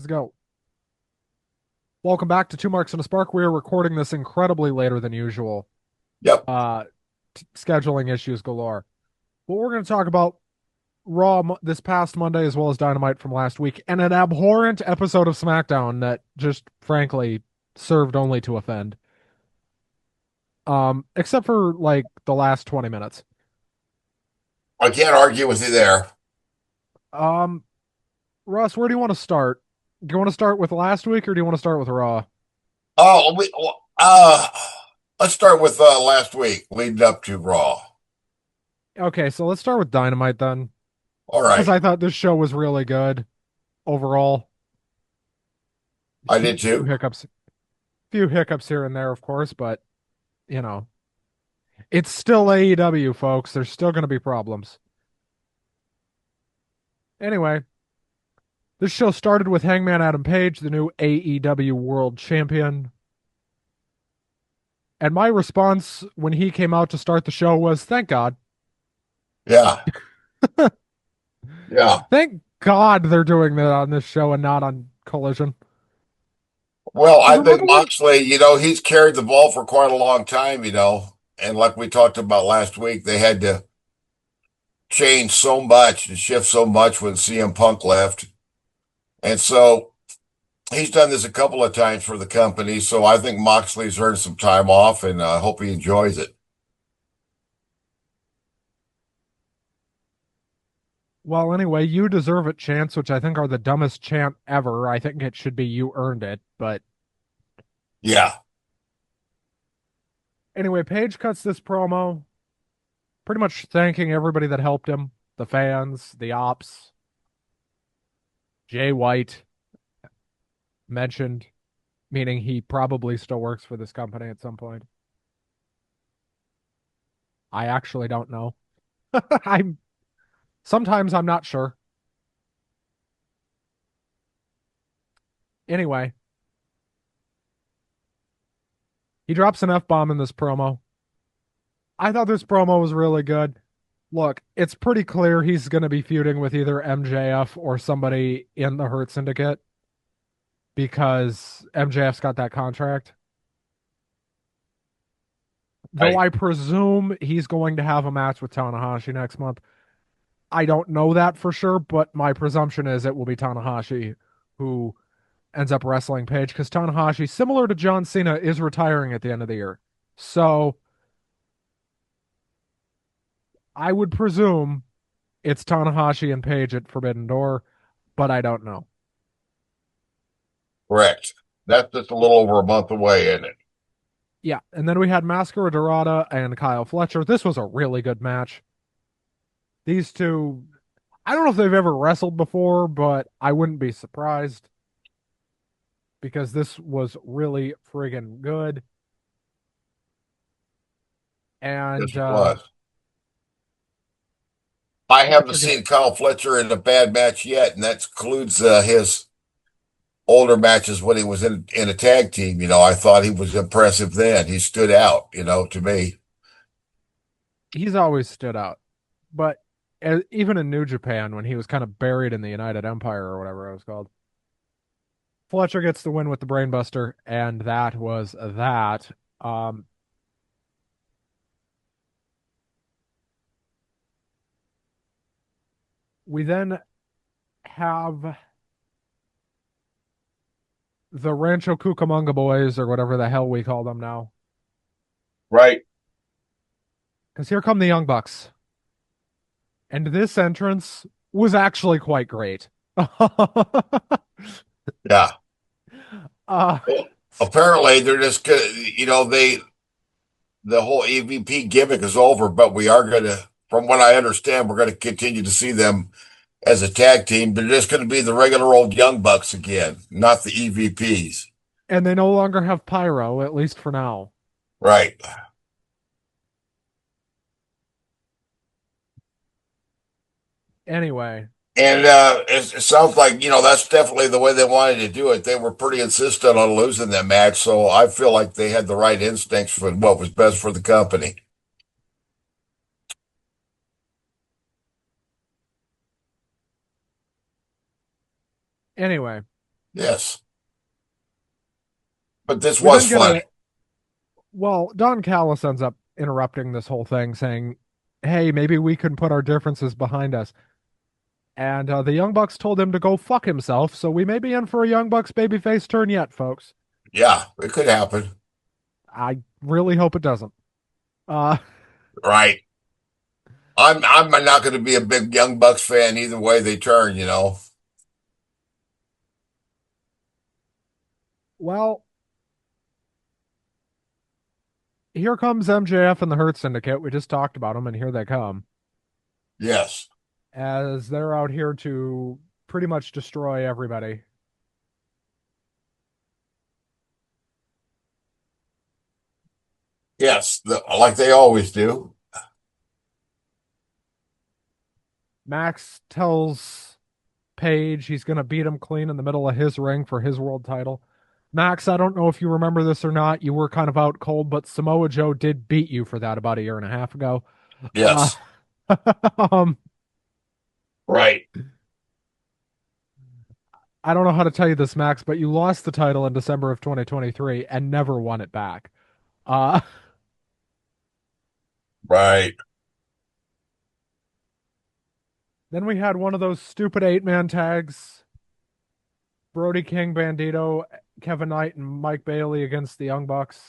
go. Welcome back to Two Marks and a Spark. We are recording this incredibly later than usual. Yep. Uh, Scheduling issues galore. But we're going to talk about Raw this past Monday as well as Dynamite from last week and an abhorrent episode of SmackDown that just frankly served only to offend. Except for like the last 20 minutes. I can't argue with you there. Um, Russ, where do you want to start? Do you want to start with last week or do you want to start with Raw? Oh, uh, let's start with last week, leading up to Raw. Okay, so let's start with Dynamite then, All because right. I thought this show was really good overall. I did Few too. hiccups here and there, of course, but you know, it's still AEW, folks. There's still going to be problems. Anyway, this show started with Hangman Adam Page, the new AEW World Champion. And my response when he came out to start the show was, thank God. Yeah. Yeah. Thank God they're doing that on this show and not on Collision. Well, Because I think remember when, Moxley, he's carried the ball for quite a long time, and like we talked about last week, they had to change so much and shift so much when CM Punk left. And so he's done this a couple of times for the company. So I think Moxley's earned some time off and I hope he enjoys it. well, anyway, you deserve it chants, which I think are the dumbest chant ever. I think it should be you earned it, but Yeah. anyway, Paige cuts this promo, pretty much thanking everybody that helped him, the fans, the ops. Jay White mentioned, meaning he probably still works for this company at some point. I actually don't know. I'm sometimes I'm not sure. Anyway, he drops an F bomb in this promo. I thought this promo was really good. Look, it's pretty clear he's going to be feuding with either MJF or somebody in the Hurt Syndicate because MJF's got that contract. Though Right. I presume he's going to have a match with Tanahashi next month. I don't know that for sure, but my presumption is it will be Tanahashi who ends up wrestling Page because Tanahashi, similar to John Cena, is retiring at the end of the year. So I would presume it's Tanahashi and Page at Forbidden Door, but I don't know. Correct. That's just a little over a month away, isn't it? Yeah, and then we had Mascara Dorada and Kyle Fletcher. This was a really good match. These two, I don't know if they've ever wrestled before, but I wouldn't be surprised because this was really friggin' good. Yes, And it was. I haven't Fletcher get seen Kyle Fletcher in a bad match yet, and that includes his older matches when he was in a tag team. I thought he was impressive then. He stood out, to me. he's always stood out. But even in New Japan, when he was kind of buried in the United Empire or whatever it was called, Fletcher gets the win with the Brainbuster, and that was that. Um, we then have the Rancho Cucamonga boys, or whatever the hell we call them now, Right. because here come the Young Bucks, and this entrance was actually quite great. Yeah. uh, Well, apparently, they're just gonna, the whole EVP gimmick is over, but we are gonna, from what I understand, we're gonna continue to see them as a tag team. They're just gonna be the regular old Young Bucks again, not the EVPs. and they no longer have Pyro, at least for now. Right. Anyway, And it sounds like, that's definitely the way they wanted to do it. They were pretty insistent on losing that match. So I feel like they had the right instincts for what was best for the company. anyway, Yes. But this We was then get funny. a well, Don Callis ends up interrupting this whole thing, saying, "Hey, maybe we can put our differences behind us." And the Young Bucks told him to go fuck himself, so we may be in for a Young Bucks babyface turn yet, folks. Yeah, it could happen. I really hope it doesn't. Uh, Right. I'm not going to be a big Young Bucks fan either way they turn, you know. well, here comes MJF and the Hurt Syndicate. We just talked about them, and here they come Yes. as they're out here to pretty much destroy everybody. Yes, like they always do. Max tells Page he's going to beat him clean in the middle of his ring for his world title. Max, I don't know if you remember this or not. You were kind of out cold, but Samoa Joe did beat you for that about a year and a half ago. Uh, Yes. um, Right. I don't know how to tell you this, Max, but you lost the title in December of 2023 and never won it back. Uh, Right. then we had one of those stupid 8-man tags. Brody King, Bandito, Kevin Knight, and Mike Bailey against the Young Bucks.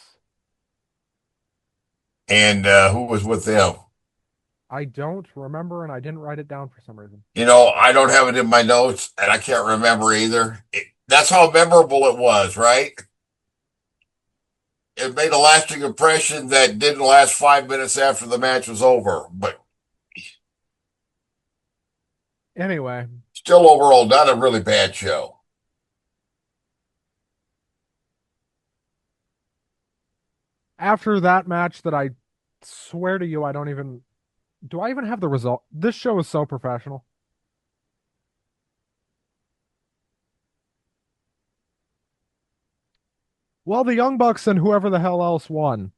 And who was with them? I don't remember, and I didn't write it down for some reason. You know, I don't have it in my notes, and I can't remember either. That's how memorable it was, right? It made a lasting impression that didn't last 5 minutes after the match was over, but Anyway, still overall not a really bad show. after that match that I swear to you, I don't even. Do I even have the result? This show is so professional. Well, the Young Bucks and whoever the hell else won.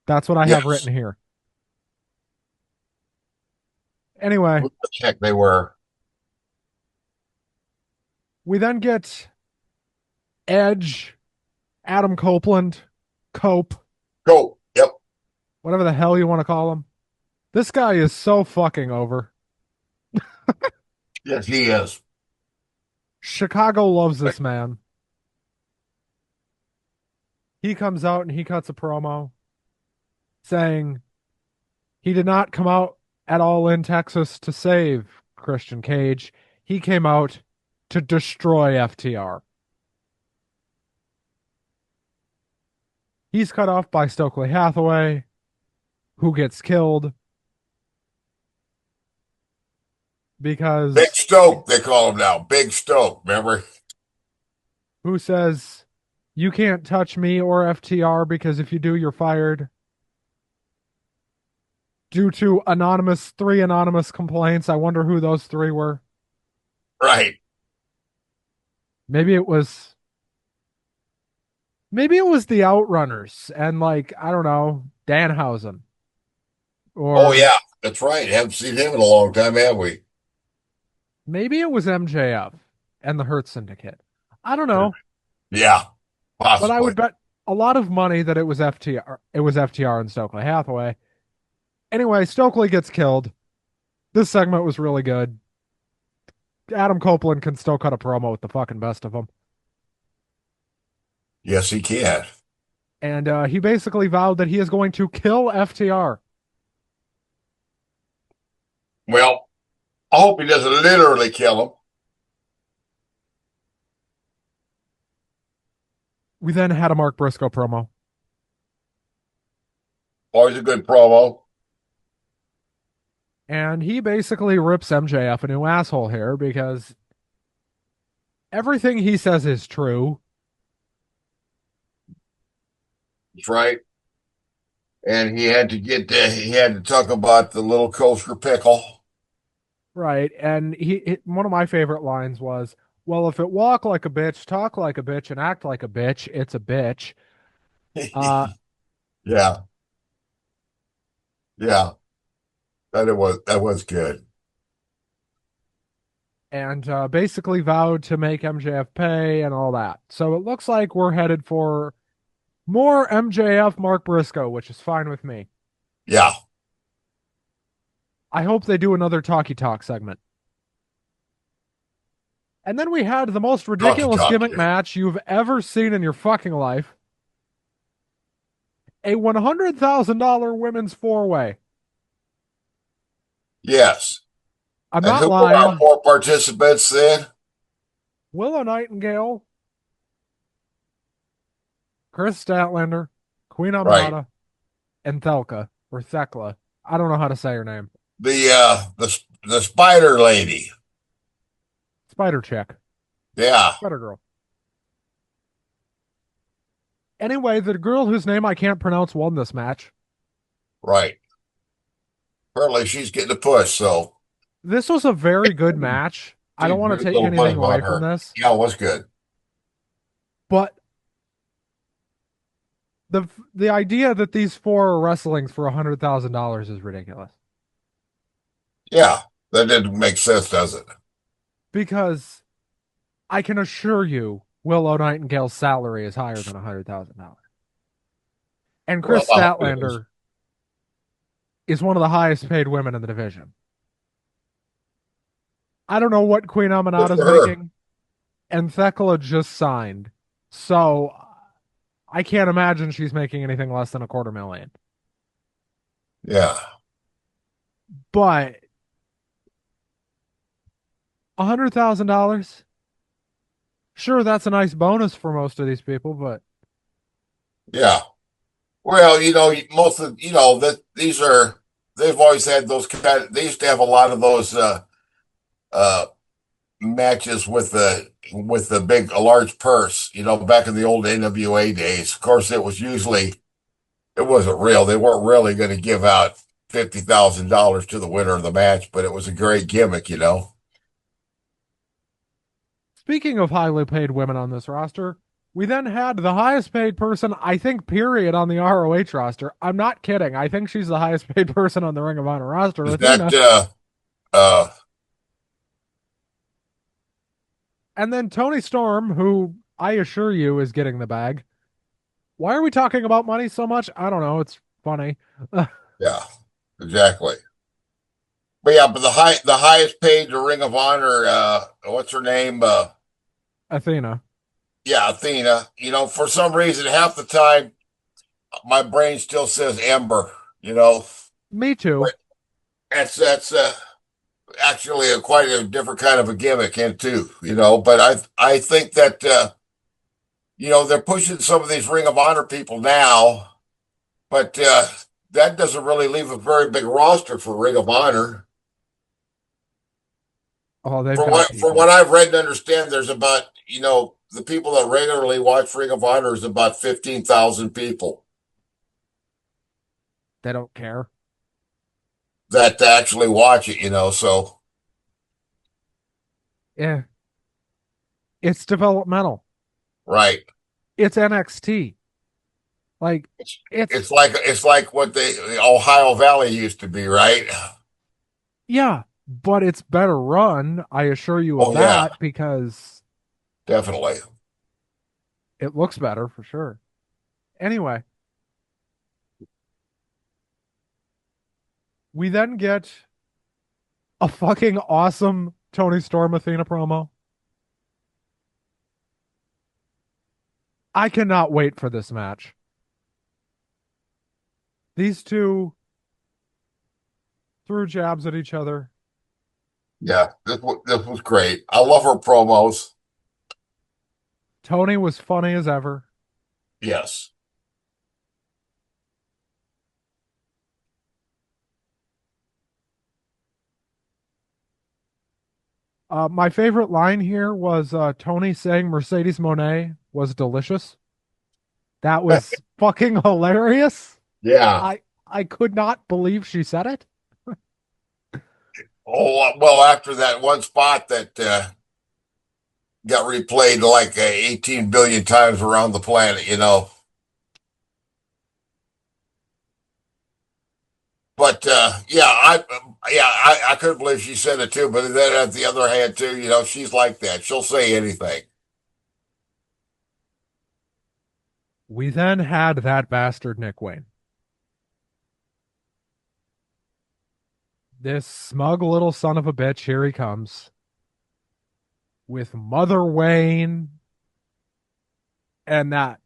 That's what I have Yes. written here. Anyway, Who the heck they were. we then get Edge, Adam Copeland, Cope, Go. Yep. whatever the hell you want to call him. This guy is so fucking over. Yes, he is. Chicago loves this man. He comes out and he cuts a promo saying he did not come out at all in Texas to save Christian Cage. He came out to destroy FTR. He's cut off by Stokely Hathaway, who gets killed Big because Stoke, they call him now. Big Stoke, remember? who says, "You can't touch me or FTR because if you do, you're fired." Due to three anonymous complaints. I wonder who those three were. Right. Maybe it was maybe it was the Outrunners and like, I don't know, Danhausen. Oh, Or yeah, that's right. Haven't seen him in a long time, have we? maybe it was MJF and the Hurt Syndicate. I don't know, Yeah, but I possibly. would bet a lot of money that it was FTR. It was FTR and Stokely Hathaway. Anyway, Stokely gets killed. This segment was really good. Adam Copeland can still cut a promo with the fucking best of them. Yes, he can. And he basically vowed that he is going to kill FTR. Well, I hope he doesn't literally kill him. We then had a Mark Briscoe promo. Always a good promo. And he basically rips MJF a new asshole here because everything he says is true. That's right. And he had to talk about the little kosher pickle. Right. And one of my favorite lines was, well, if it walk like a bitch, talk like a bitch, and act like a bitch, it's a bitch. Uh, Yeah, yeah. That was good. and basically vowed to make MJF pay and all that. So it looks like we're headed for more MJF Mark Briscoe, which is fine with me. Yeah. I hope they do another talkie talk segment. And then we had the most Talkie ridiculous talk. gimmick match you've ever seen in your fucking life. A $100,000 women's four-way. Yes. I'm And not who were our lying. four participants then? Willow Nightingale, Chris Statlander, Queen Right. Amanada, and Thelka, or Thekla. I don't know how to say her name. The spider lady. Spider Chick. Yeah. Spider Girl. Anyway, the girl whose name I can't pronounce won this match. Right. Apparently she's getting a push, so This was a very good match. I see don't want very to take little buzz anything about away from her. this, Yeah, it was good. but the idea that these four are wrestling for $100,000 is ridiculous. Yeah. That didn't make sense, does it? Because I can assure you, Willow Nightingale's salary is higher than $100,000, and Well, Chris I hope it is. Statlander is one of the highest paid women in the division. I don't know what Queen Good Amanada's for her. making, and Thekla just signed, so I can't imagine she's making anything less than a quarter million. Yeah. But $100,000, sure, that's a nice bonus for most of these people, but Yeah. Well, most of that these are they've always had those they used to have a lot of those uh matches with the big a large purse, back in the old NWA days. Of course, it wasn't real. They weren't really going to give out $50,000 to the winner of the match, but it was a great gimmick. speaking of highly paid women on this roster, we then had the highest paid person, I think, period, on the ROH roster. I'm not kidding. I think she's the highest paid person on the Ring of Honor roster, Is that Athena. uh And then Tony Storm, who I assure you is getting the bag. Why are we talking about money so much? I don't know. It's funny. yeah, exactly. But yeah, but the highest paid to Ring of Honor, what's her name? Athena. Yeah, Athena. For some reason, half the time my brain still says Ember. You know, Me too. but that's actually quite a different kind of a gimmick, and too. But I think that they're pushing some of these Ring of Honor people now, but that doesn't really leave a very big roster for Ring of Honor. Oh, they've From got what people. I've read and understand, there's about the people that regularly watch Ring of Honor is about 15,000 people They don't care. that actually watch it. So Yeah. It's developmental. right. It's NXT. Like, It's, it's, it's like what the Ohio Valley used to be, right? yeah, but it's better run. I assure you of Oh yeah, that because definitely. it looks better for sure. Anyway, we then get a fucking awesome Tony Storm Athena promo. I cannot wait for this match. These two threw jabs at each other. Yeah, this was great. I love her promos. Tony was funny as ever. Yes. My favorite line here was Tony saying Mercedes Monet was delicious. That was fucking hilarious. Yeah. I could not believe she said it. Oh well, after that one spot that got replayed like 18 billion times around the planet. But But I couldn't believe she said it too. But then at the other hand, too, she's like that. She'll say anything. We then had that bastard Nick Wayne. This smug little son of a bitch, here he comes with Mother Wayne and that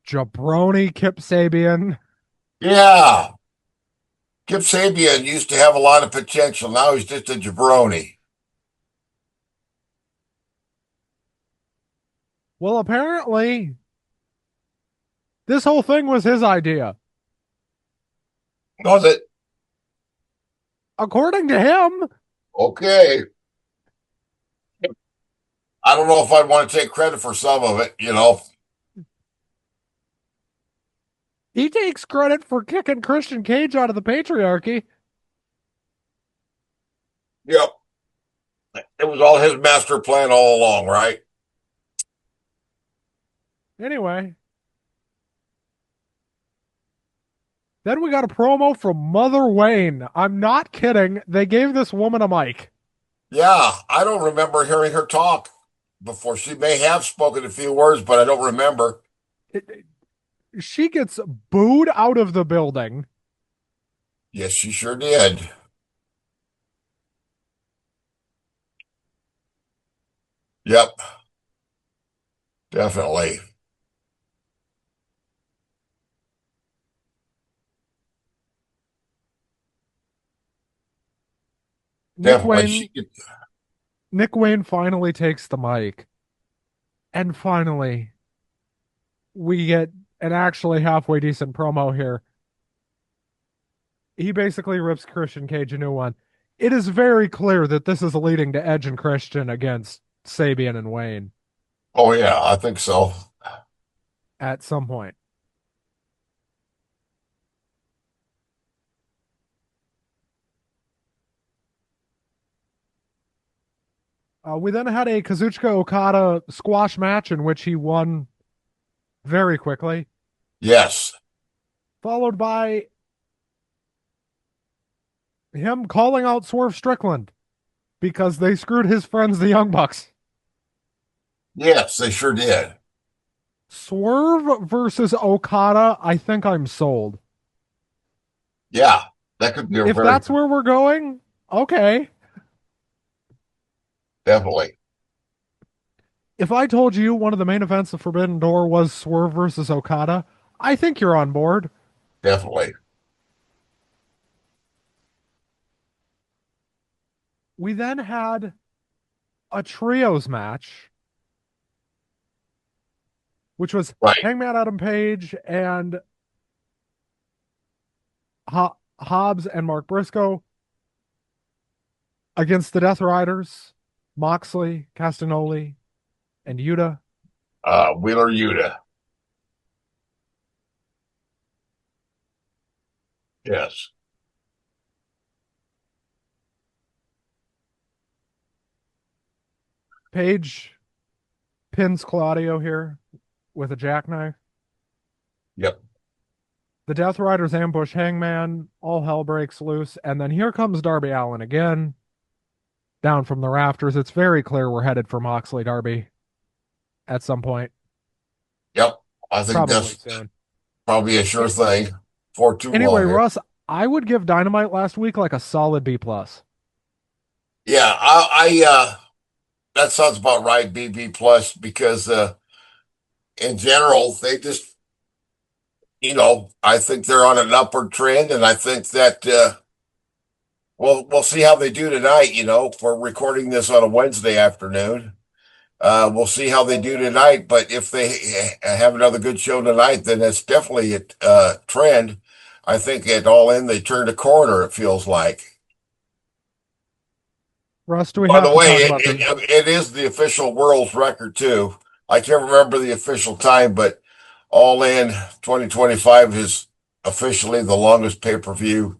jabroni Kip Sabian. Yeah, Kip Sabian used to have a lot of potential. Now he's just a jabroni. Well, apparently, this whole thing was his idea. Was it? According to him, Okay. I don't know if I'd want to take credit for some of it. he takes credit for kicking Christian Cage out of the patriarchy. Yep. It was all his master plan all along, right? Anyway, then we got a promo from Mother Wayne. I'm not kidding. They gave this woman a mic. Yeah, I don't remember hearing her talk before. She may have spoken a few words, but I don't remember. She gets booed out of the building. Yes, she sure did. Yep, definitely. Nick Definitely. Wayne finally takes the mic. And finally, we get an actually halfway decent promo here. He basically rips Christian Cage a new one. It is very clear that this is leading to Edge and Christian against Sabian and Wayne Oh, yeah, I think so. at some point. We then had a Kazuchika Okada squash match in which he won very quickly, Yes. followed by him calling out Swerve Strickland because they screwed his friends, the Young Bucks. Yes, they sure did. Swerve versus Okada, I think I'm sold. Yeah, that could be a If very that's where we're going, okay. definitely, If I told you one of the main events of Forbidden Door was Swerve versus Okada, I think you're on board. definitely. We then had a trios match, which was Right. Hangman Adam Page and Hobbs and Mark Briscoe against the Death Riders, Moxley, Castagnoli, and Yuta. Wheeler Yuta. Yes. Page pins Claudio here with a jackknife. Yep. The Death Riders ambush Hangman. All hell breaks loose. And then here comes Darby Allin again, down from the rafters. It's very clear we're headed for Moxley Darby at some point, Yep. I think probably that's soon. probably a sure thing for too Anyway, long here. Russ, I would give Dynamite last week like a solid B plus. Yeah, that sounds about right, BB plus, because in general, they just, I think they're on an upward trend, and I think that we'll see how they do tonight. We're recording this on a Wednesday afternoon. We'll see how they do tonight, but if they have another good show tonight, then it's definitely a trend. I think at All In they turned a corner. It feels like. Russ, do we By have the to way, talk about the it is the official world's record too. I can't remember the official time, but All In 2025 is officially the longest pay-per-view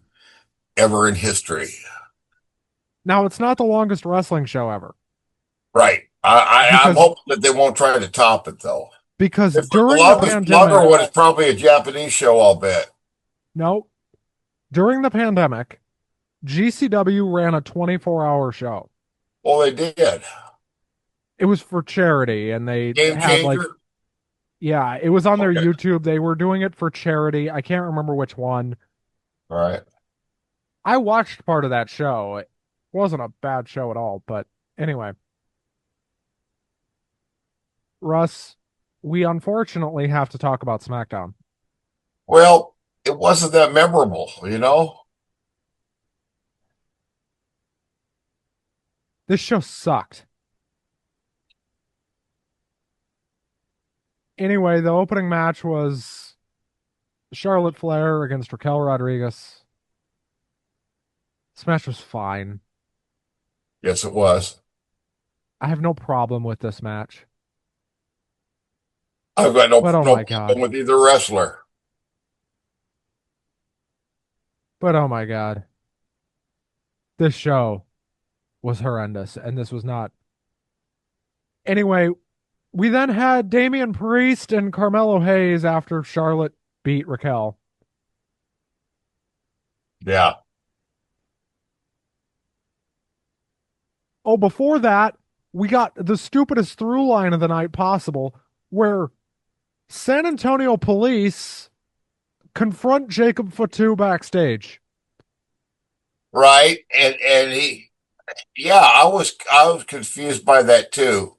ever in history. now? It's not the longest wrestling show ever Right. I'm because hoping that they won't try to top it though. because If the during the longest longer pandemic, one is probably a Japanese show, I'll bet. no, During the pandemic, GCW ran a 24-hour show. Well, they did. It was for charity, and they Game had like, changer. yeah, it was on their Okay. YouTube. They were doing it for charity. I can't remember which one. All right. I watched part of that show. It wasn't a bad show at all, but anyway, Russ, we unfortunately have to talk about SmackDown. Well, it wasn't that memorable, you know? This show sucked. Anyway, the opening match was Charlotte Flair against Raquel Rodriguez. This match was fine. Yes, it was. I have no problem with this match. I've got no But oh no my problem God. with either wrestler. But oh my God. This show was horrendous, and this was not. Anyway, we then had Damian Priest and Carmelo Hayes after Charlotte beat Raquel. Yeah. Oh, before that, we got the stupidest through line of the night possible, where San Antonio police confront Jacob Fatu backstage. Right. And he yeah, I was confused by that too.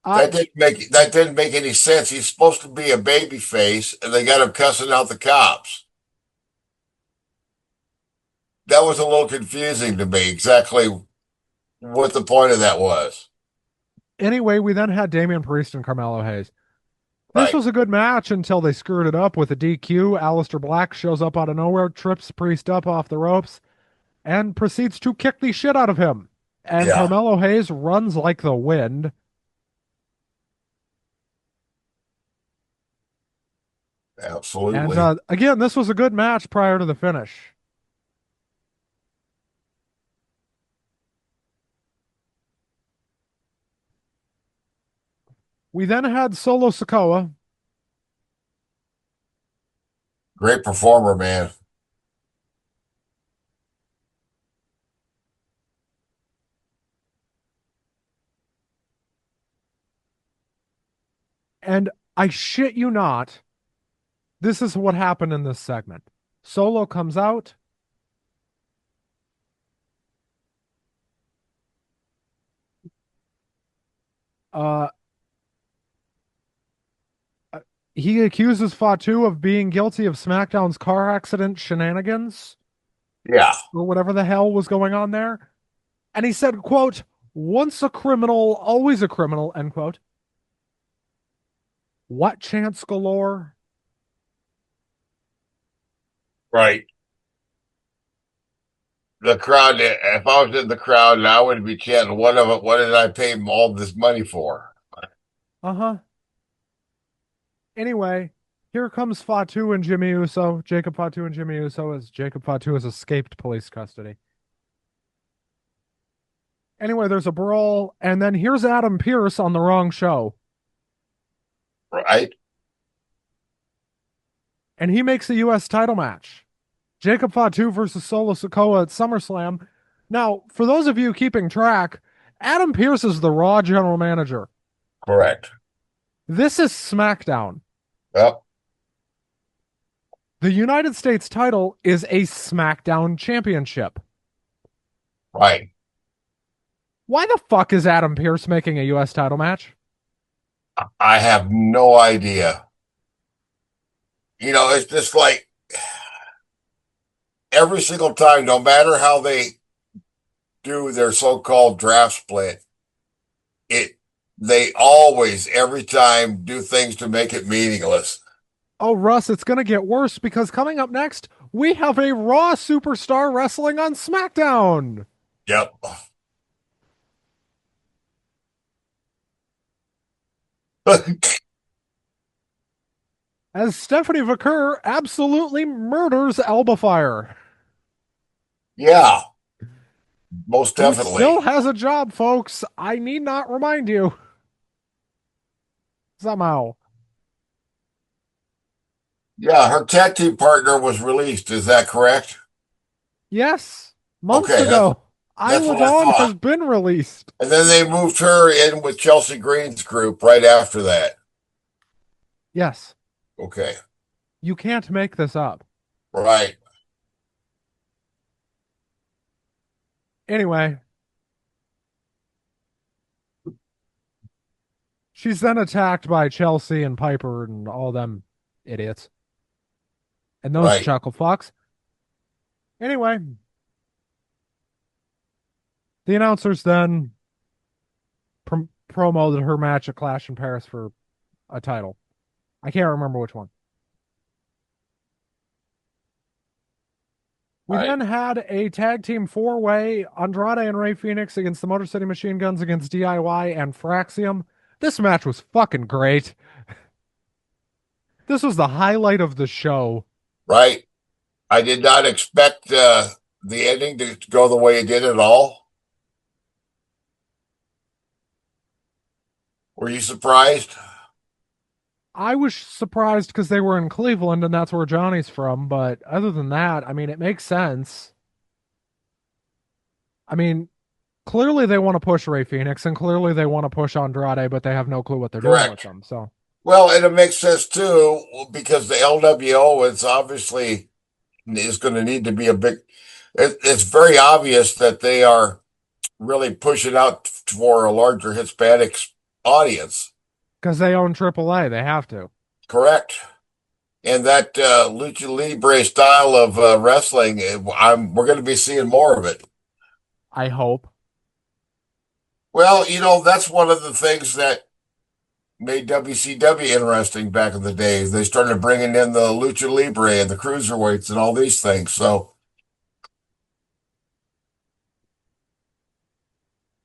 I That didn't make any sense. He's supposed to be a baby face and they got him cussing out the cops. That was a little confusing to me exactly what the point of that was. Anyway, we then had Damian Priest and Carmelo Hayes. This Right. was a good match until they screwed it up with a DQ. Aleister Black shows up out of nowhere, trips Priest up off the ropes, and proceeds to kick the shit out of him. And Yeah, Carmelo Hayes runs like the wind. And absolutely. again, this was a good match prior to the finish. We then had Solo Sikoa, Great performer, man. and I shit you not, this is what happened in this segment. Solo comes out. Uh, uh, he accuses Fatu of being guilty of SmackDown's car accident shenanigans Yeah, or whatever the hell was going on there. And he said, quote, once a criminal, always a criminal, end quote. What chance galore? right. The crowd, if I was in the crowd, I would be chanting, what did I pay him all this money for? Uh-huh. Anyway, here comes Fatu and Jimmy Uso. Jacob Fatu and Jimmy Uso as Jacob Fatu has escaped police custody. Anyway, there's a brawl, and then here's Adam Pearce on the wrong show. Right? And he makes a U.S. title match. Jacob Fatu versus Solo Sikoa at SummerSlam. Now, for those of you keeping track, Adam Pearce is the Raw general manager. Correct. This is SmackDown. Yep. The United States title is a SmackDown championship. Right. Why the fuck is Adam Pearce making a U.S. title match? I have no idea. You know, it's just like every single time, no matter how they do their so-called draft split, it they always every time do things to make it meaningless. Oh, Russ, it's going to get worse because coming up next, we have a Raw superstar wrestling on SmackDown. Yep. As Stephanie Vaquer absolutely murders Alba Fire, Yeah, most who still definitely. has a job, folks. I need not remind you. Somehow. Yeah, her tag team partner was released. Is that correct? Yes, months Okay, that's ago. that's Isla what I Dawn thought. has been released. And then they moved her in with Chelsea Green's group right after that. Yes, Okay, you can't make this up. right, Anyway, she's then attacked by Chelsea and Piper and all them idiots and those right, chuckle fucks. Anyway, the announcers then promoted her match at Clash in Paris for a title. I can't remember which one. We right, then had a tag team four-way Andrade and Ray Phoenix against the Motor City Machine Guns against DIY and Fraxium. This match was fucking great. This was the highlight of the show. right. I did not expect the ending to go the way it did at all. Were you surprised? I was surprised because they were in Cleveland and that's where Johnny's from, but other than that, I mean, it makes sense. I mean, clearly they want to push Ray Phoenix and clearly they want to push Andrade, but they have no clue what they're doing with Correct. them. So Well, and it makes sense too because the LWO is obviously is going to need to be a big. It's very obvious that they are really pushing out for a larger Hispanic audience. because they own AAA, they have to. Correct. And that lucha libre style of wrestling, we're going to be seeing more of it. I hope. Well, that's one of the things that made WCW interesting back in the days. They started bringing in the lucha libre and the cruiserweights and all these things. So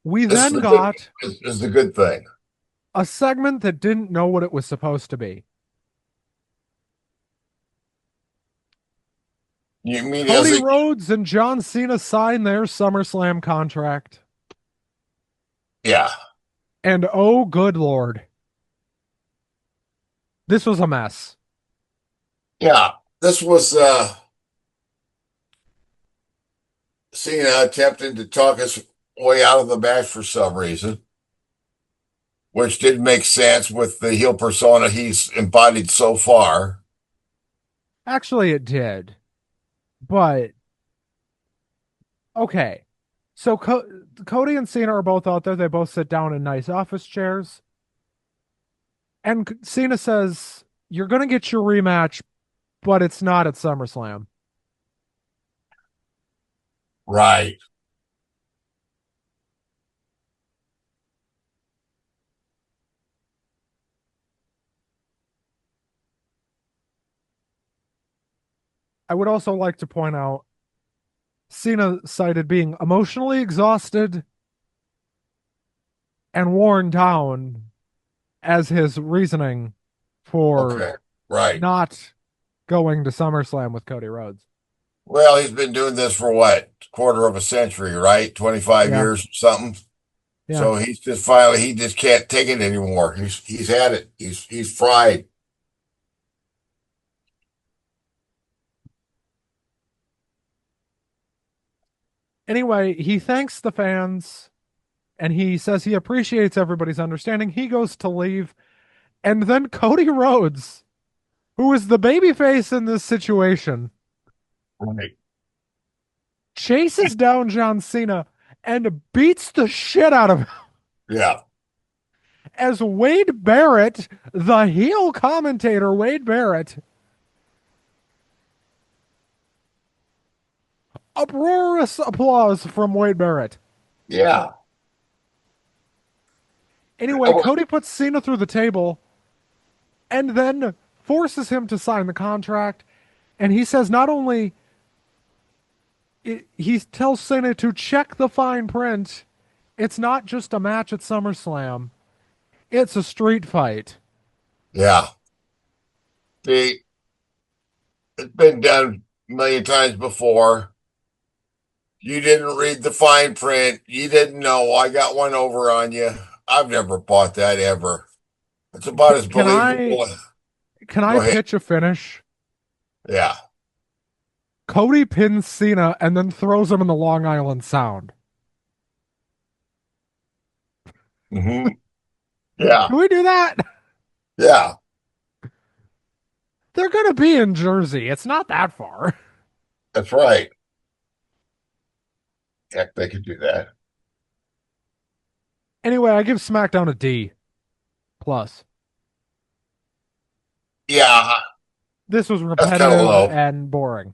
We this is then the good got is the good thing. a segment that didn't know what it was supposed to be. You mean as Cody a Rhodes and John Cena sign their SummerSlam contract. yeah, And oh, good Lord, this was a mess. yeah. This was Cena attempting to talk his way out of the match for some reason, which did make sense with the heel persona he's embodied so far. Actually, it did. But okay. So Cody and Cena are both out there. They both sit down in nice office chairs. And Cena says, "You're going to get your rematch, but it's not at SummerSlam." Right. I would also like to point out Cena cited being emotionally exhausted and worn down as his reasoning for Okay. Right. not going to SummerSlam with Cody Rhodes. Well, he's been doing this for what, quarter of a century, right? 25 Yeah, years or something. yeah. So he's just finally he just can't take it anymore. He's had it. He's fried. Anyway, he thanks the fans and he says he appreciates everybody's understanding. He goes to leave, and then Cody Rhodes, who is the babyface in this situation, Right. chases down John Cena and beats the shit out of him Yeah. as Wade Barrett, the heel commentator, Wade Barrett, uproarious applause from Wade Barrett. Yeah. Anyway, Cody puts Cena through the table and then forces him to sign the contract. And he says not only he tells Cena to check the fine print. It's not just a match at SummerSlam. It's a street fight. Yeah. See, it's been done a million times before. You didn't read the fine print. You didn't know. I got one over on you. I've never bought that ever. It's about as Can I believable. can I Go ahead. pitch a finish? Yeah. Cody pins Cena and then throws him in the Long Island Sound. Hmm. Yeah. Can we do that? Yeah. They're going to be in Jersey. It's not that far. That's right. Heck, they could do that. Anyway, I give SmackDown a D plus. Yeah. This was That's kind of repetitive low. and boring.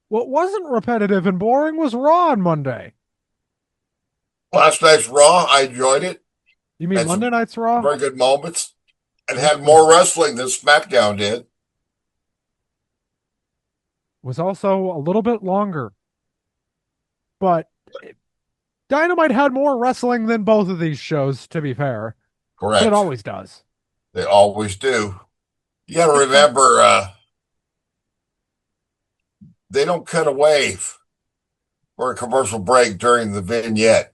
What wasn't repetitive and boring was Raw on Monday. Last night's Raw, I enjoyed it. You mean Had some Monday Night's Raw? very good moments and Which had more was wrestling than SmackDown did. also a little bit longer, but Dynamite had more wrestling than both of these shows, to be fair. But it Correct. always does. They always do. You got to Except remember, they don't cut away for a commercial break during the vignette,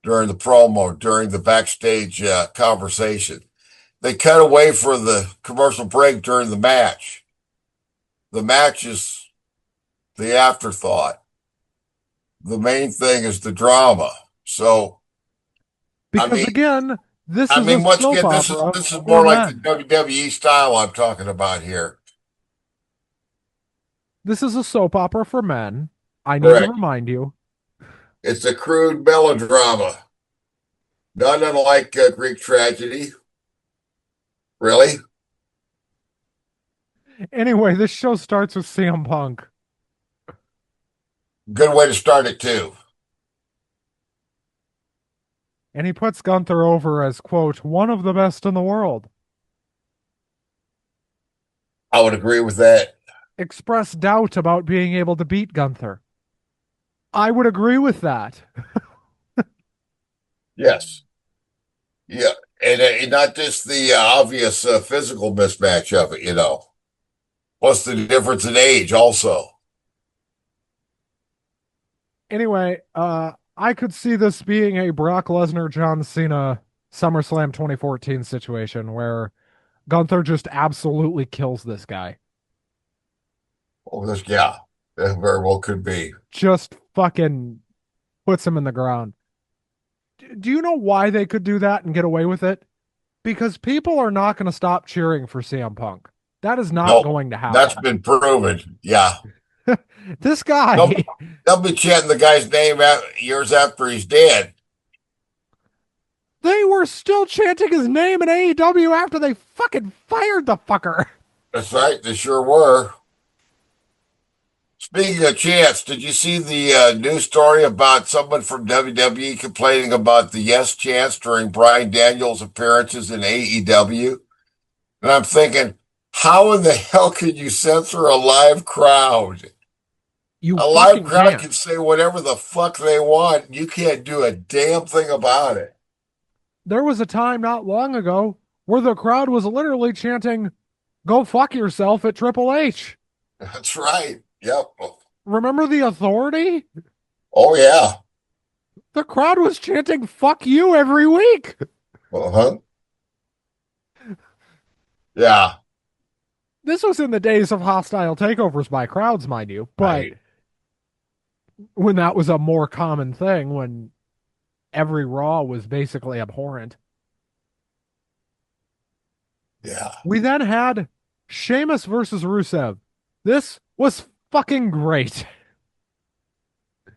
during the promo, during the backstage conversation. They cut away for the commercial break during the match. The match is the afterthought. The main thing is the drama. So, I because mean, again, this is a once soap again, opera this is for more like the men. WWE style I'm talking about here. This is a soap opera for men. I need to Correct. remind you. It's a crude melodrama, not unlike Greek tragedy. Really, Anyway, this show starts with CM Punk, good way to start it too. and he puts Gunther over as, quote, one of the best in the world. I would agree with that. Expressed doubt about being able to beat Gunther. I would agree with that. Yes, yeah, and not just the obvious physical mismatch of it. What's the difference in age? Also, Anyway, I could see this being a Brock Lesnar John Cena SummerSlam 2014 situation where Gunther just absolutely kills this guy. oh, this yeah, that very well could be. Just fucking puts him in the ground. Do you know why they could do that and get away with it? Because people are not going to stop cheering for CM Punk. That is not No, going to that's happen. been proven. Yeah, This they'll guy, they'll be chanting the guy's name years after he's dead. they were still chanting his name in AEW after they fucking fired the fucker. That's right, they sure were. Speaking of chants, did you see the news story about someone from WWE complaining about the yes chants during Bryan Daniels' appearances in AEW? And I'm thinking, how in the hell can you censor a live crowd? You A live fucking crowd can't. can say whatever the fuck they want. You can't do a damn thing about it. There was a time not long ago where the crowd was literally chanting, go fuck yourself at Triple H. That's right. Yep. Remember the Authority? Oh, yeah. The crowd was chanting fuck you every week. Uh-huh. Yeah. This was in the days of hostile takeovers by crowds, mind you, but Right. when that was a more common thing, when every Raw was basically abhorrent. Yeah. We then had Sheamus versus Rusev. This was fucking great.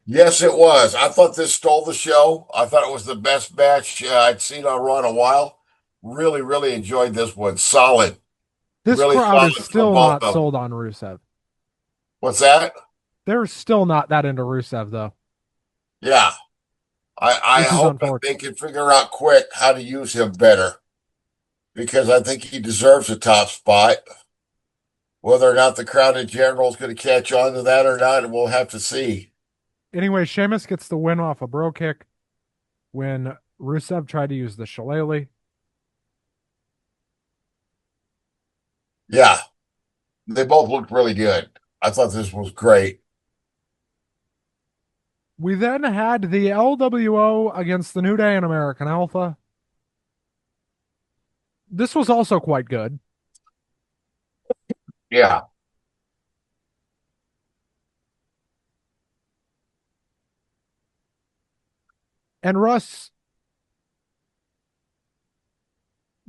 Yes, it was. I thought this stole the show. I thought it was the best match I'd seen on Raw in a while. Really, really enjoyed this one. Solid. This Really crowd is solid from still both not of them. sold on Rusev. What's that? They're still not that into Rusev, though, Yeah. I which is hope that they unfortunate. can figure out quick how to use him better because I think he deserves a top spot. Whether or not the crowd in general is going to catch on to that or not, we'll have to see. Anyway, Sheamus gets the win off a bro kick when Rusev tried to use the shillelagh. Yeah. They both looked really good. I thought this was great. We then had the LWO against the New Day and American Alpha. This was also quite good. Yeah, And Russ,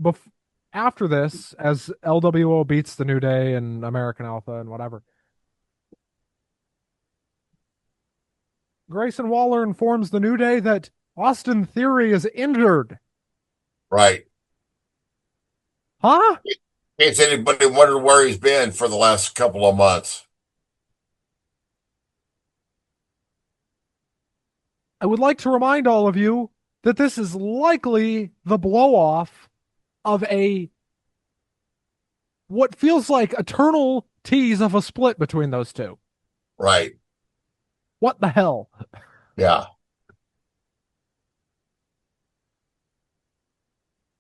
bef- after this, as LWO beats the New Day and American Alpha and whatever, Grayson Waller informs the New Day that Austin Theory is injured. right. Huh? In case anybody wondered where he's been for the last couple of months. I would like to remind all of you that this is likely the blow off of a what feels like eternal tease of a split between those two. Right. What the hell? Yeah.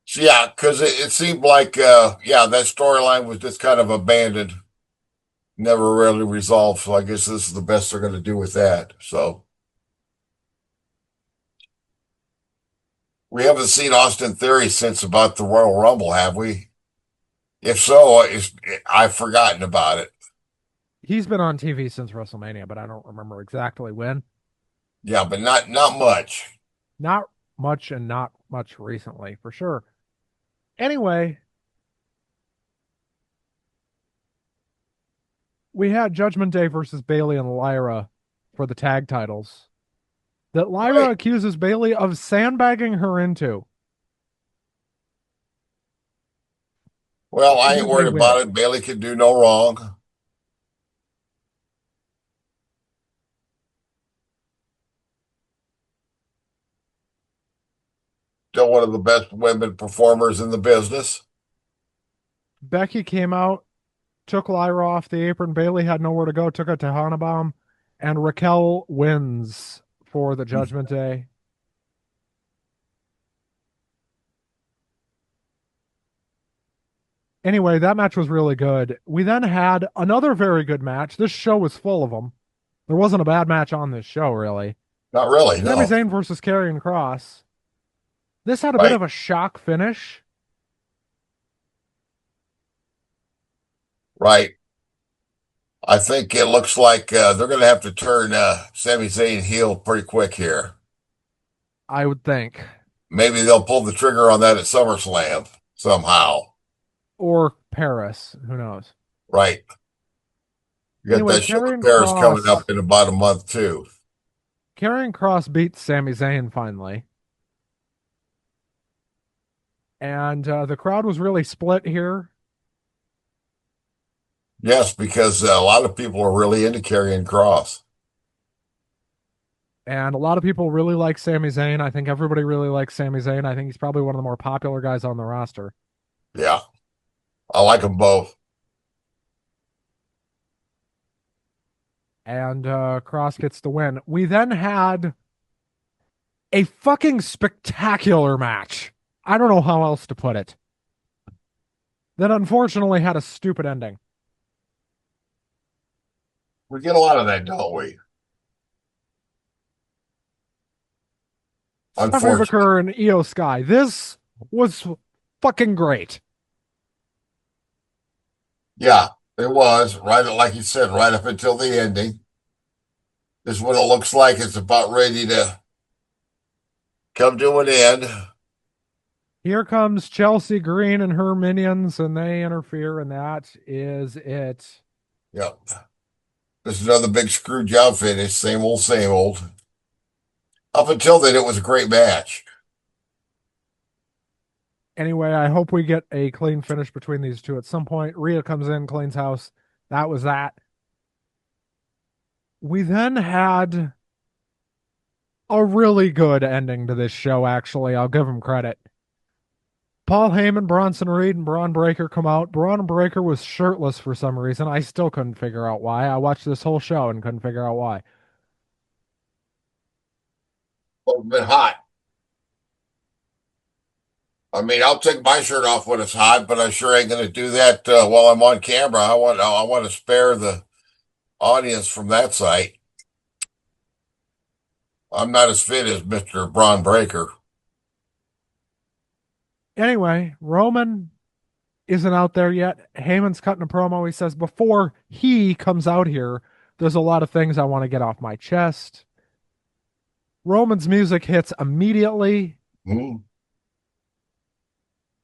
So, yeah, because it seemed like, yeah, that storyline was just kind of abandoned, never really resolved. So I guess this is the best they're going to do with that. So we haven't seen Austin Theory since about the Royal Rumble, have we? If so, I've forgotten about it. He's been on TV since WrestleMania, but I don't remember exactly when. Yeah, but not much. Not much and not much recently, for sure. Anyway, we had Judgment Day versus Bailey and Lyra for the tag titles that Lyra Right. accuses Bailey of sandbagging her into. Well, I ain't And they worried win. about it. Bailey can do no wrong. Still one of the best women performers in the business. Becky came out, took Lyra off the apron. Bailey had nowhere to go, took it to Hanabom, and Raquel wins for the Judgment Day. Anyway, that match was really good. We then had another very good match. This show was full of them. There wasn't a bad match on this show, really. Not really, Sami no. Zayn versus Karrion Kross. This had a bit Right, of a shock finish. right. I think it looks like they're going to have to turn Sami Zayn heel pretty quick here. I would think. Maybe they'll pull the trigger on that at SummerSlam somehow. Or Paris. Who knows? Right. You got Anyway, that show in Paris coming up in about a month too. Karrion Kross beat Sami Zayn finally. And the crowd was really split here. Yes, because a lot of people are really into Karrion Kross. And a lot of people really like Sami Zayn. I think everybody really likes Sami Zayn. I think he's probably one of the more popular guys on the roster. Yeah, I like them both. And Cross gets the win. We then had a fucking spectacular match. I don't know how else to put it. That unfortunately had a stupid ending. We get a lot of that, don't we? Stephanie Unfortunately. Booker and Io Sky. This was fucking great. Yeah, it was right, like you said, right up until the ending. This is what it looks like. It's about ready to come to an end. Here comes Chelsea Green and her minions, and they interfere, and that is it. Yep. This is another big screw job finish. Same old, same old. Up until then, it was a great match. Anyway, I hope we get a clean finish between these two at some point. Rhea comes in, cleans house. That was that. We then had a really good ending to this show, actually. I'll give him credit. Paul Heyman, Bronson Reed, and Braun Breaker come out. Braun Breaker was shirtless for some reason. I still couldn't figure out why. I watched this whole show and couldn't figure out why. It's been hot. I mean, I'll take my shirt off when it's hot, but I sure ain't going to do that while I'm on camera. I want to spare the audience from that sight. I'm not as fit as Mr. Braun Breaker. Anyway, Roman isn't out there yet. Heyman's cutting a promo. He says, before he comes out here, there's a lot of things I want to get off my chest. Roman's music hits immediately. Hmm.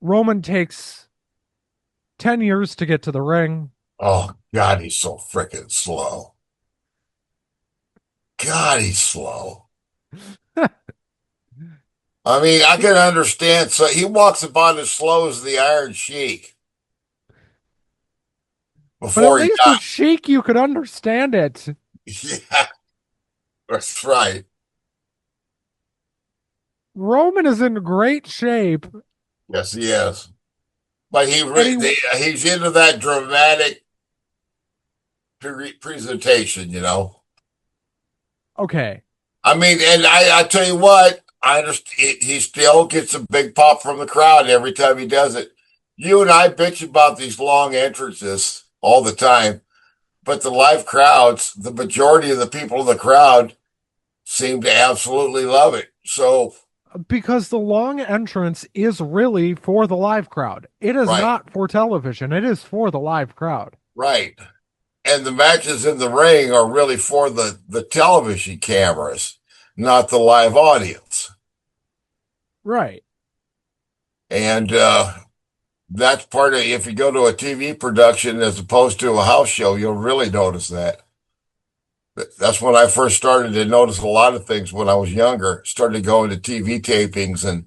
Roman takes 10 years to get to the ring. Oh, God, he's so freaking slow. God, he's slow. I mean, I can understand. So he walks about as slow as the Iron Sheik But at before he least with Sheik, you could understand it. died. Yeah, that's right. Roman is in great shape, Yes, he is. But and he he's into that dramatic presentation, you know. okay. I mean, and I tell you what, I understand he still gets a big pop from the crowd every time he does it. You and I bitch about these long entrances all the time, but the live crowds, the majority of the people in the crowd seem to absolutely love it. So, Because the long entrance is really for the live crowd. It is right, not for television. It is for the live crowd. right. And the matches in the ring are really for the television cameras, not the live audience. Right. And that's part of, if you go to a TV production as opposed to a house show, you'll really notice that. That's when I first started to notice a lot of things when I was younger. Started going to TV tapings and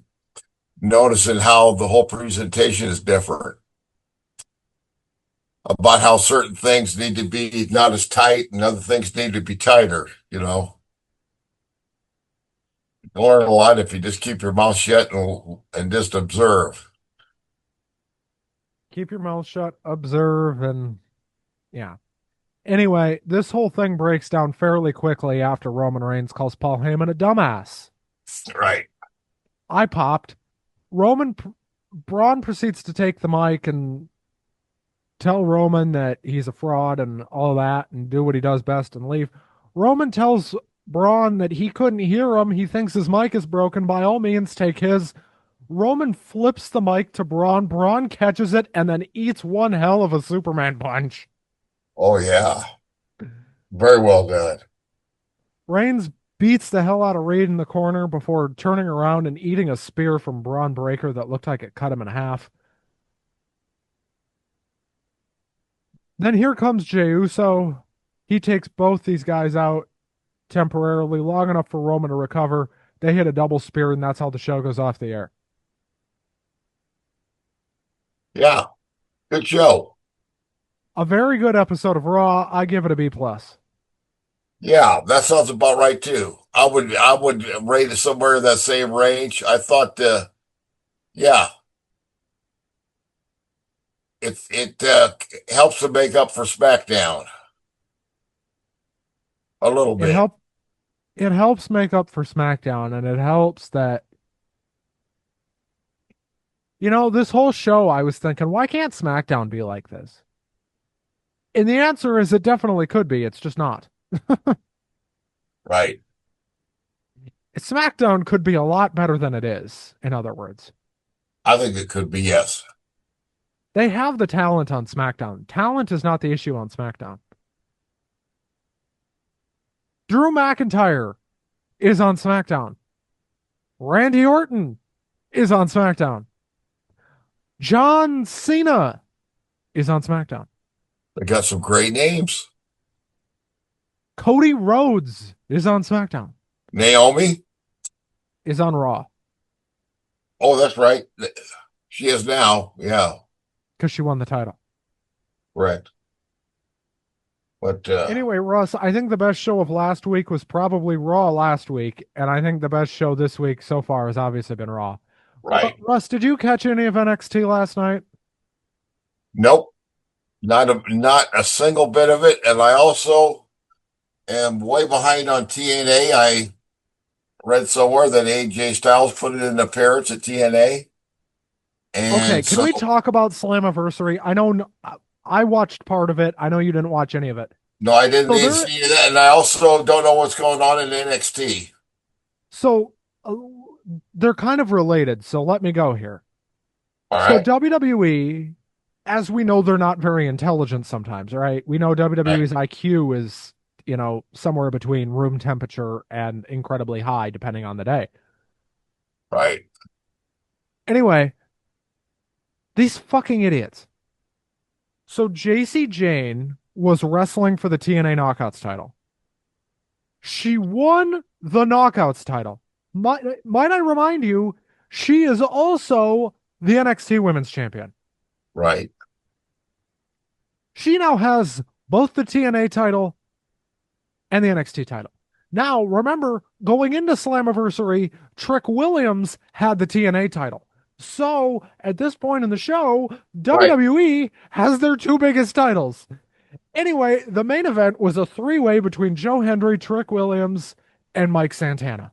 noticing how the whole presentation is different. About how certain things need to be not as tight and other things need to be tighter, you know. You learn a lot if you just keep your mouth shut and just observe. Keep your mouth shut, observe, and yeah. Anyway, this whole thing breaks down fairly quickly after Roman Reigns calls Paul Heyman a dumbass. Right. I popped. Roman Braun proceeds to take the mic and tell Roman that he's a fraud and all that and do what he does best and leave. Roman tells Braun that he couldn't hear him. He thinks his mic is broken. By all means, take his. Roman flips the mic to Braun. Braun catches it and then eats one hell of a Superman punch. Oh, yeah. Very well done. Reigns beats the hell out of Reed in the corner before turning around and eating a spear from Braun Breaker that looked like it cut him in half. Then here comes Jey Uso. He takes both these guys out temporarily, long enough for Roman to recover. They hit a double spear, and that's how the show goes off the air. Yeah. Good show. A very good episode of Raw. I give it a B plus. Yeah, that sounds about right too. I would rate it somewhere in that same range. I thought yeah, it helps to make up for SmackDown a little It bit. help it helps make up for SmackDown, and it helps that this whole show. I was thinking, why can't SmackDown be like this? And the answer is, it definitely could be. It's just not. Right. SmackDown could be a lot better than it is. In other words, I think it could be yes. they have the talent on SmackDown. Talent is not the issue on SmackDown. Drew McIntyre is on SmackDown. Randy Orton is on SmackDown. John Cena is on SmackDown. They got some great names. Cody Rhodes is on SmackDown. Naomi. Is on Raw Oh, that's right. She is now. Yeah, because she won the title. correct. But Anyway, Russ, I think the best show of last week was probably Raw last week, and I think the best show this week so far has obviously been Raw. right. Russ, did you catch any of NXT last night? Nope. Not a single bit of it. And I also am way behind on TNA. I read somewhere that AJ Styles put it in appearance at TNA. Okay, And can so, we talk about Slammiversary? I know I watched part of it. I know you didn't watch any of it. no, I didn't So even there, see that. And I also don't know what's going on in NXT. so uh, they're kind of related. So let me go here. All So right. WWE as we know, they're not very intelligent sometimes, right? We know Right. WWE's IQ is, somewhere between room temperature and incredibly high, depending on the day. Right. Anyway, these fucking idiots. So JC Jane was wrestling for the TNA Knockouts title. She won the Knockouts title. Might I remind you, she is also the NXT Women's Champion. Right. She now has both the TNA title and the NXT title. Now, remember, going into Slammiversary, Trick Williams had the TNA title. So, at this point in the show, Right. WWE has their two biggest titles. Anyway, the main event was a three-way between Joe Hendry, Trick Williams, and Mike Santana.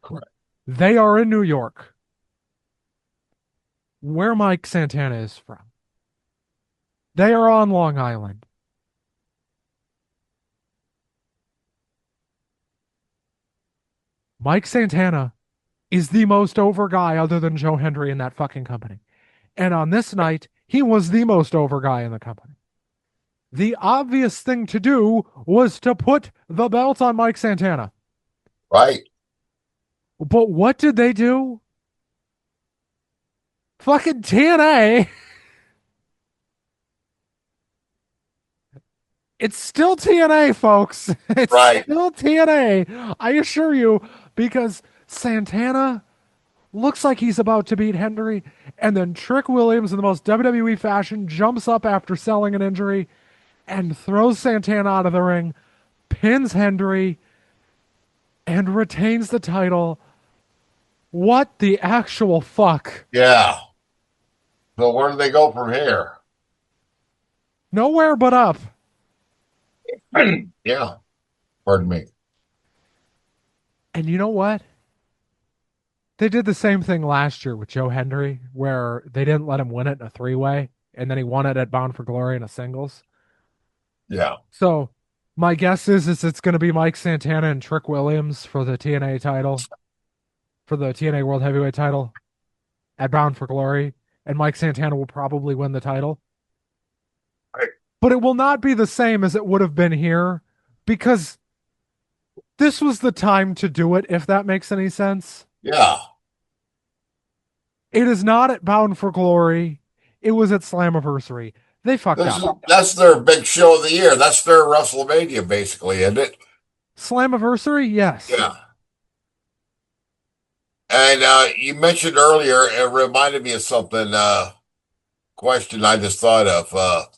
Correct. They are in New York, where Mike Santana is from. They are on Long Island. Mike Santana is the most over guy other than Joe Hendry in that fucking company. And on this night, he was the most over guy in the company. The obvious thing to do was to put the belt on Mike Santana. Right. But what did they do? Fucking TNA. It's still TNA, folks. It's Right. still TNA. I assure you, because Santana looks like he's about to beat Hendry, and then Trick Williams, in the most WWE fashion, jumps up after selling an injury and throws Santana out of the ring, pins Hendry, and retains the title. What the actual fuck? Yeah. So where do they go from here? Nowhere but up. Yeah. Pardon me. And you know what? They did the same thing last year with Joe Hendry, where they didn't let him win it in a three-way, and then he won it at Bound for Glory in a singles. Yeah. So my guess is it's going to be Mike Santana and Trick Williams for the TNA title, for the TNA World Heavyweight title at Bound for Glory, and Mike Santana will probably win the title. Right. But it will not be the same as it would have been here because this was the time to do it, if that makes any sense. Yeah. It is not at Bound for Glory. It was at Slammiversary. They fucked up. That's their big show of the year. That's their WrestleMania, basically, isn't it? Slammiversary, yes. Yeah. And you mentioned earlier, it reminded me of something, question I just thought of,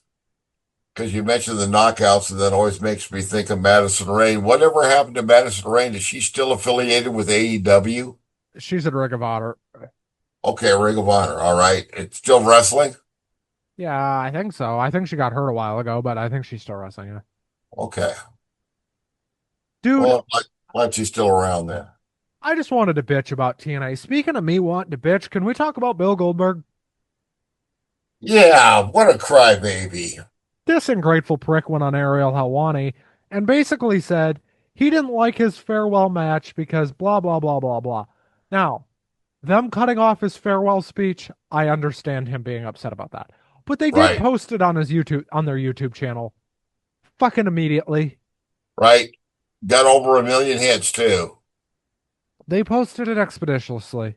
because you mentioned the knockouts, and that always makes me think of Madison Rayne. Whatever happened to Madison Rayne? Is she still affiliated with AEW? She's at Ring of Honor. Okay, Ring of Honor. All right. It's still wrestling? Yeah, I think so. I think she got hurt a while ago, but I think she's still wrestling. Yeah. Okay. Dude, Well, glad she's still around then. I just wanted to bitch about TNA. Speaking of me wanting to bitch, can we talk about Bill Goldberg? Yeah, what a crybaby. This ungrateful prick went on Ariel Helwani and basically said he didn't like his farewell match because blah, blah, blah, blah, blah. Now, them cutting off his farewell speech, I understand him being upset about that. But they did Right, post it on his YouTube, on their YouTube channel, fucking immediately. right. Got over 1 million hits too. They posted it expeditiously.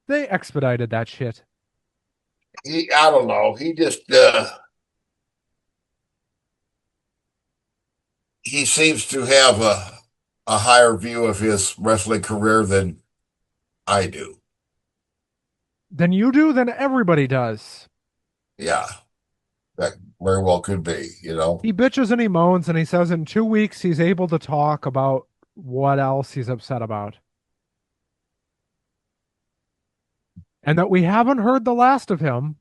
They expedited that shit. I don't know. He seems to have a higher view of his wrestling career than I do. Than you do, than everybody does. Yeah, that very well could be. He bitches and he moans and he says in 2 weeks he's able to talk about what else he's upset about. And that we haven't heard the last of him,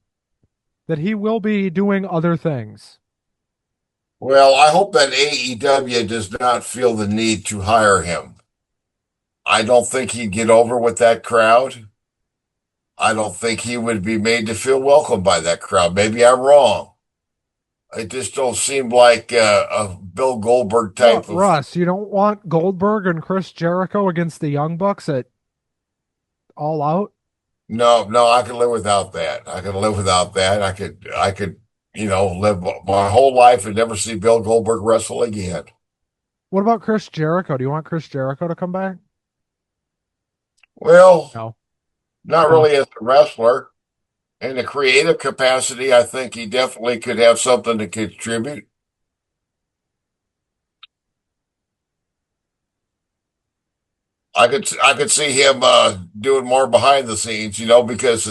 that he will be doing other things. Well, I hope that AEW does not feel the need to hire him. I don't think he'd get over with that crowd. I don't think he would be made to feel welcome by that crowd. Maybe I'm wrong. It just don't seem like a Bill Goldberg What, type of. Russ, you don't want Goldberg and Chris Jericho against the Young Bucks at All Out? No, no, I could live without that. I could live without that. Live my whole life and never see Bill Goldberg wrestle again. What about Chris Jericho? Do you want Chris Jericho to come back? Well, No, not no. really as a wrestler. In the creative capacity, I think he definitely could have something to contribute. I could see him doing more behind the scenes, because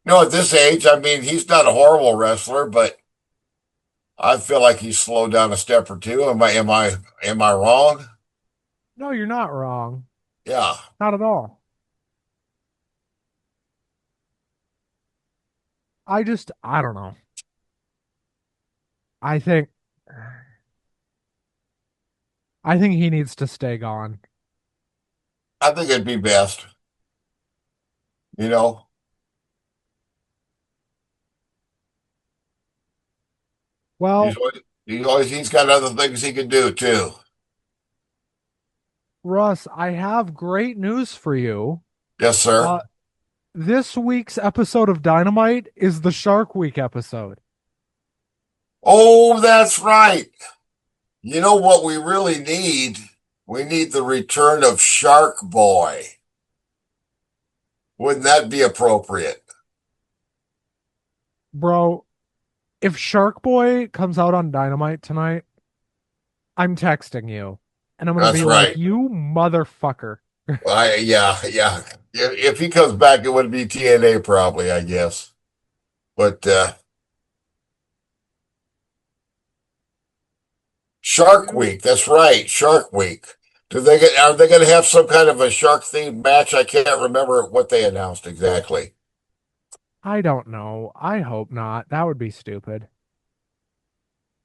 at this age, I mean, he's not a horrible wrestler, but I feel like he's slowed down a step or two. Am I wrong? No, you're not wrong. Yeah. Not at all. I don't know. I think, I think he needs to stay gone. I think it'd be best, you know. He's Well, always, he's got other things he can do too. Russ, I have great news for you. Yes, sir. Uh, this week's episode of Dynamite is the Shark Week episode. Oh, that's right. You know what we really need? We need the return of Shark Boy. Wouldn't that be appropriate? Bro, if Shark Boy comes out on Dynamite tonight, I'm texting you and I'm going to That's be like, right. you motherfucker. Yeah, yeah. If he comes back, it would be TNA probably, I guess. But Shark Dude, Week, that's right, Shark Week. Are they going to have some kind of a shark themed match? I can't remember what they announced exactly. I don't know. I hope not. That would be stupid.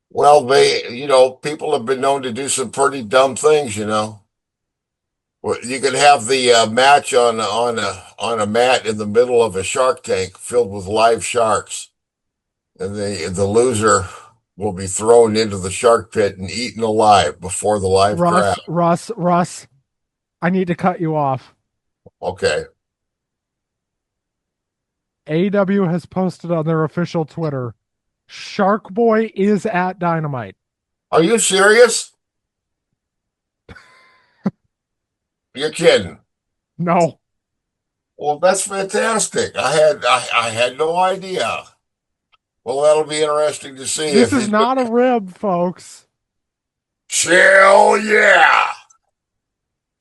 Well, people have been known to do some pretty dumb things. Well, you could have the match on a mat in the middle of a shark tank filled with live sharks, and the loser will be thrown into the shark pit and eaten alive before the live crowd. Russ, I need to cut you off. Okay. AEW has posted on their official Twitter, Shark Boy is at Dynamite. Are you serious? You're kidding. No, Well, that's fantastic. I had no idea. Well, that'll be interesting to see this if is he's not a rib, folks. Hell yeah.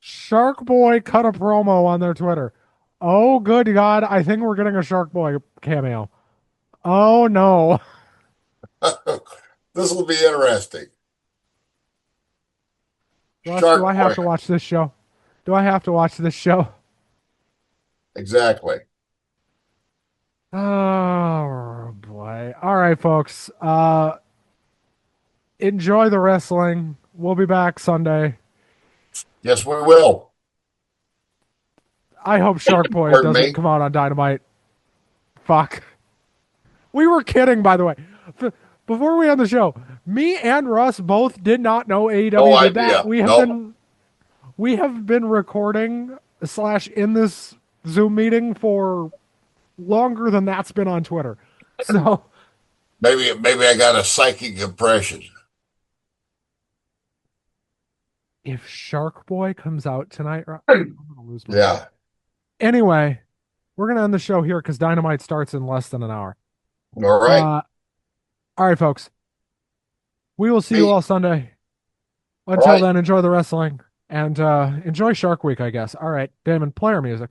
Shark Boy cut a promo on their Twitter. Oh, good God. I think we're getting a Shark Boy cameo. Oh, no. This will be interesting. Russ, do Shark I have Boy. to watch this show? Do I have to watch this show? Exactly. Oh, boy. All right, folks. Enjoy the wrestling. We'll be back Sunday. Yes, we will. I hope Shark Boy Pardon doesn't me. come out on Dynamite. Fuck. We were kidding, by the way. Before we end the show, me and Russ both did not know No AEW did that. idea. No. We have been recording slash in this Zoom meeting for longer than that's been on Twitter. So Maybe I got a psychic impression. if Shark Boy comes out tonight, I'm gonna lose my mind. Yeah. Anyway, we're gonna end the show here because Dynamite starts in less than an hour. All right. Uh, all right, folks. We will see you Hey, all Sunday. all Until right. then, enjoy the wrestling and enjoy Shark Week, I guess. All right, Damon, play our music.